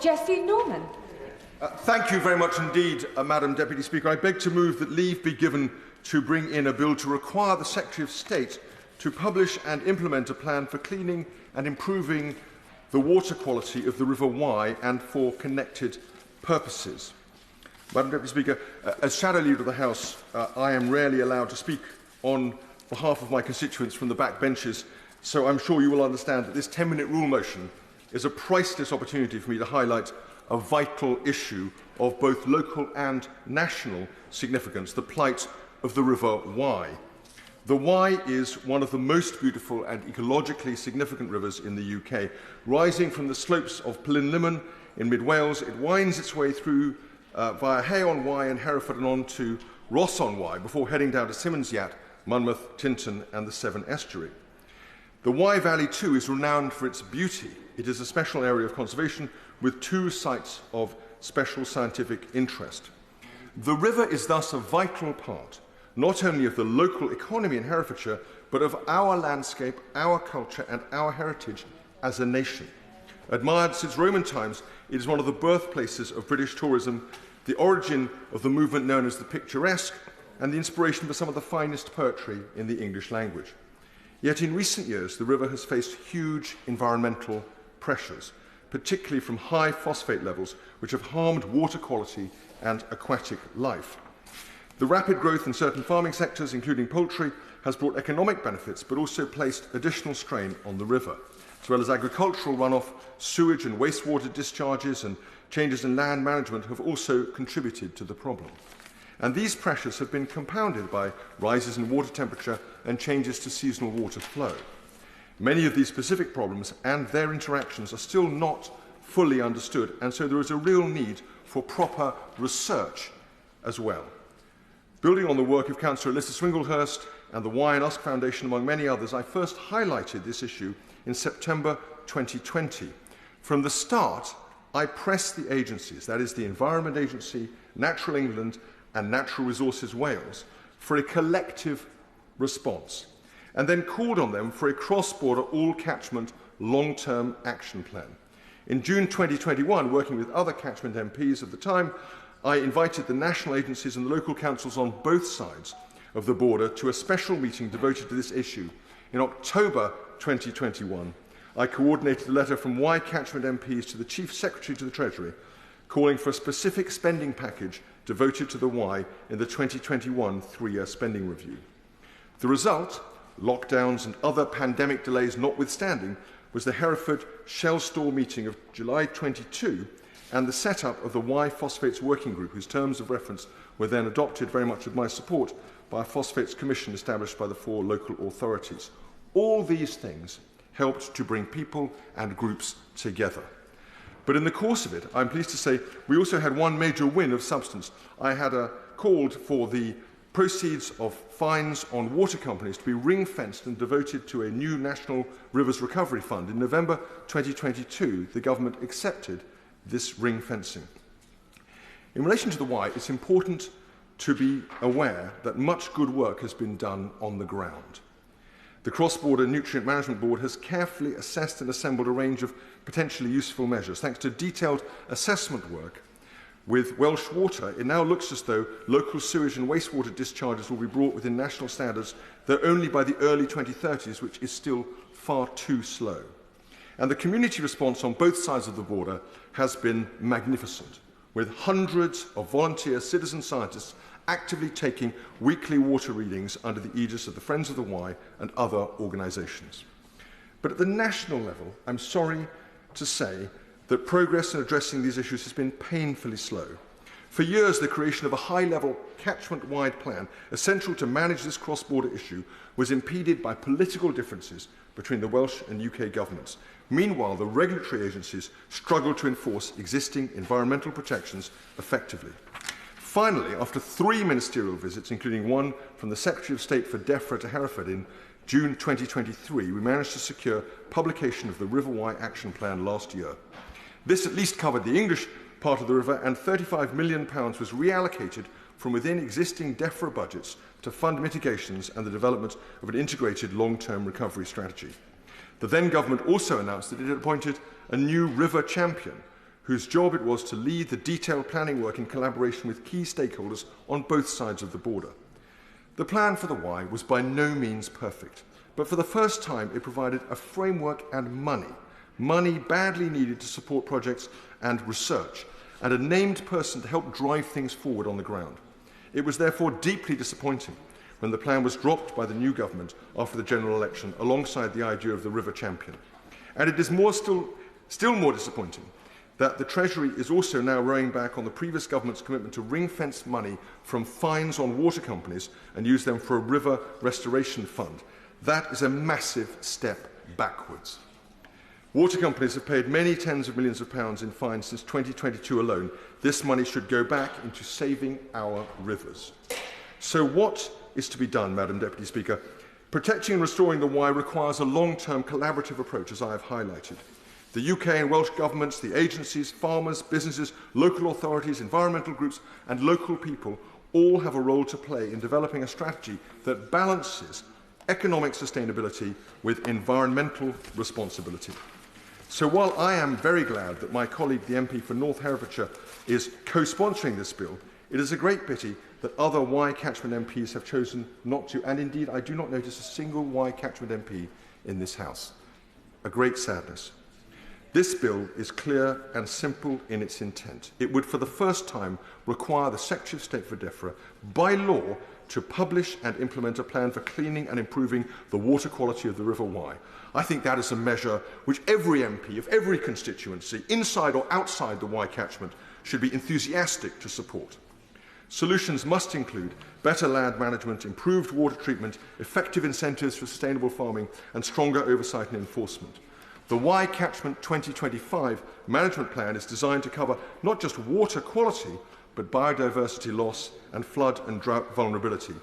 Jessie Norman. Thank you very much indeed, Madam Deputy Speaker. I beg to move that leave be given to bring in a bill to require the Secretary of State to publish and implement a plan for cleaning and improving the water quality of the River Wye and for connected purposes. Madam Deputy Speaker, as Shadow Leader of the House, I am rarely allowed to speak on behalf of my constituents from the back benches, so I'm sure you will understand that this 10-minute rule motion is a priceless opportunity for me to highlight a vital issue of both local and national significance, the plight of the River Wye. The Wye is one of the most beautiful and ecologically significant rivers in the UK. Rising from the slopes of Plynlimmon in mid-Wales, it winds its way through via Hay-on-Wye and Hereford and on to Ross-on-Wye before heading down to Simon's-Yat, Monmouth, Tintern and the Severn Estuary. The Wye Valley too is renowned for its beauty. It is a special area of conservation with 2 sites of special scientific interest. The river is thus a vital part not only of the local economy in Herefordshire, but of our landscape, our culture and our heritage as a nation. Admired since Roman times, it is one of the birthplaces of British tourism, the origin of the movement known as the picturesque, and the inspiration for some of the finest poetry in the English language. Yet in recent years, the river has faced huge environmental pressures, particularly from high phosphate levels, which have harmed water quality and aquatic life. The rapid growth in certain farming sectors, including poultry, has brought economic benefits, but also placed additional strain on the river, as well as agricultural runoff, sewage and wastewater discharges, and changes in land management have also contributed to the problem. And these pressures have been compounded by rises in water temperature and changes to seasonal water flow. Many of these specific problems and their interactions are still not fully understood, and so there is a real need for proper research as well. Building on the work of Councillor Alyssa Swinglehurst and the Wye and Usk Foundation, among many others, I first highlighted this issue in September 2020. From the start, I pressed the agencies, that is the Environment Agency, Natural England and Natural Resources Wales, for a collective response, and then called on them for a cross-border, all-catchment, long-term action plan. In June 2021, working with other catchment MPs of the time, I invited the national agencies and the local councils on both sides of the border to a special meeting devoted to this issue. In October 2021, I coordinated a letter from Wye catchment MPs to the Chief Secretary to the Treasury, calling for a specific spending package devoted to the Wye in the 2021 3-year spending review. The result, lockdowns and other pandemic delays notwithstanding, was the Hereford Shell Store meeting of July 22 and the set-up of the Wye Phosphates Working Group, whose terms of reference were then adopted, very much with my support, by a Phosphates Commission established by the 4 local authorities. All these things helped to bring people and groups together. But in the course of it, I'm pleased to say, we also had one major win of substance. I had called for the proceeds of fines on water companies to be ring-fenced and devoted to a new National Rivers Recovery Fund. In November 2022, the government accepted this ring-fencing. In relation to the Wye, it's important to be aware that much good work has been done on the ground. The Cross-Border Nutrient Management Board has carefully assessed and assembled a range of potentially useful measures. Thanks to detailed assessment work with Welsh Water, it now looks as though local sewage and wastewater discharges will be brought within national standards, though only by the early 2030s, which is still far too slow. And the community response on both sides of the border has been magnificent, with hundreds of volunteer citizen scientists actively taking weekly water readings under the aegis of the Friends of the Wye and other organisations. But at the national level, I'm sorry to say that progress in addressing these issues has been painfully slow. For years, the creation of a high-level, catchment-wide plan, essential to manage this cross-border issue, was impeded by political differences between the Welsh and UK governments. Meanwhile, the regulatory agencies struggled to enforce existing environmental protections effectively. Finally, after 3 ministerial visits, including one from the Secretary of State for DEFRA to Hereford in June 2023, we managed to secure publication of the River Wye Action Plan last year. This at least covered the English part of the river, and £35 million was reallocated from within existing DEFRA budgets to fund mitigations and the development of an integrated long-term recovery strategy. The then government also announced that it had appointed a new river champion whose job it was to lead the detailed planning work in collaboration with key stakeholders on both sides of the border. The plan for the Wye was by no means perfect, but for the first time it provided a framework and money badly needed to support projects and research, and a named person to help drive things forward on the ground. It was therefore deeply disappointing when the plan was dropped by the new government after the general election alongside the idea of the River Champion. And it is still more disappointing that the Treasury is also now rowing back on the previous government's commitment to ring-fence money from fines on water companies and use them for a river restoration fund. That is a massive step backwards. Water companies have paid many tens of millions of pounds in fines since 2022 alone. This money should go back into saving our rivers. So what is to be done, Madam Deputy Speaker? Protecting and restoring the Wye requires a long-term collaborative approach, as I have highlighted. The UK and Welsh governments, the agencies, farmers, businesses, local authorities, environmental groups and local people all have a role to play in developing a strategy that balances economic sustainability with environmental responsibility. So while I am very glad that my colleague, the MP for North Herefordshire, is co-sponsoring this bill, it is a great pity that other Wye catchment MPs have chosen not to, and indeed I do not notice a single Wye catchment MP in this House. A great sadness. This bill is clear and simple in its intent. It would for the first time require the Secretary of State for DEFRA by law to publish and implement a plan for cleaning and improving the water quality of the River Wye. I think that is a measure which every MP of every constituency, inside or outside the Wye catchment, should be enthusiastic to support. Solutions must include better land management, improved water treatment, effective incentives for sustainable farming, and stronger oversight and enforcement. The Wye Catchment 2025 management plan is designed to cover not just water quality, but biodiversity loss and flood and drought vulnerability.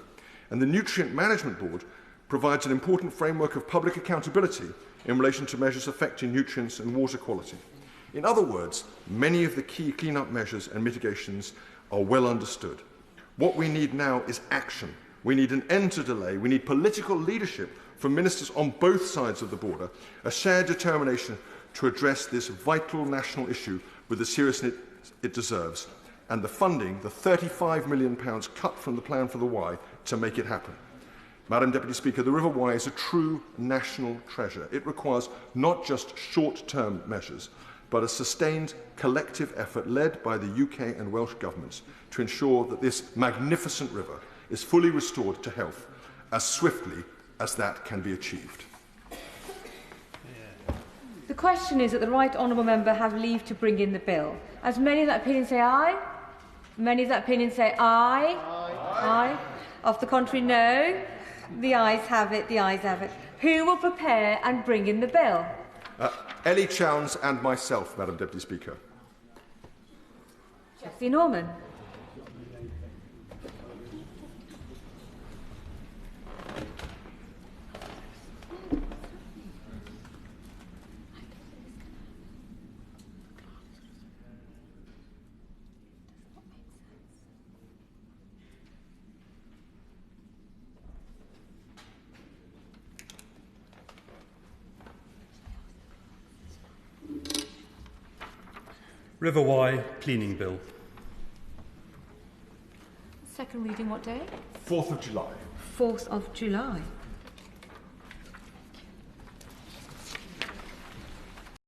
And the Nutrient Management Board provides an important framework of public accountability in relation to measures affecting nutrients and water quality. In other words, many of the key clean-up measures and mitigations are well understood. What we need now is action. We need an end to delay. We need political leadership from ministers on both sides of the border, a shared determination to address this vital national issue with the seriousness it deserves, and the funding, the £35 million cut from the plan for the Wye, to make it happen. Madam Deputy Speaker, the River Wye is a true national treasure. It requires not just short-term measures, but a sustained collective effort led by the UK and Welsh governments to ensure that this magnificent river is fully restored to health as swiftly as that can be achieved. The question is that the right honourable member have leave to bring in the bill. As many of that opinion say aye, many of that opinion say aye. Aye. Of the contrary, no. The ayes have it, the ayes have it. Who will prepare and bring in the bill? Ellie Chowns and myself, Madam Deputy Speaker. Jessie Norman. River Wye Cleaning Bill. Second reading what day? 4th of July. 4th of July.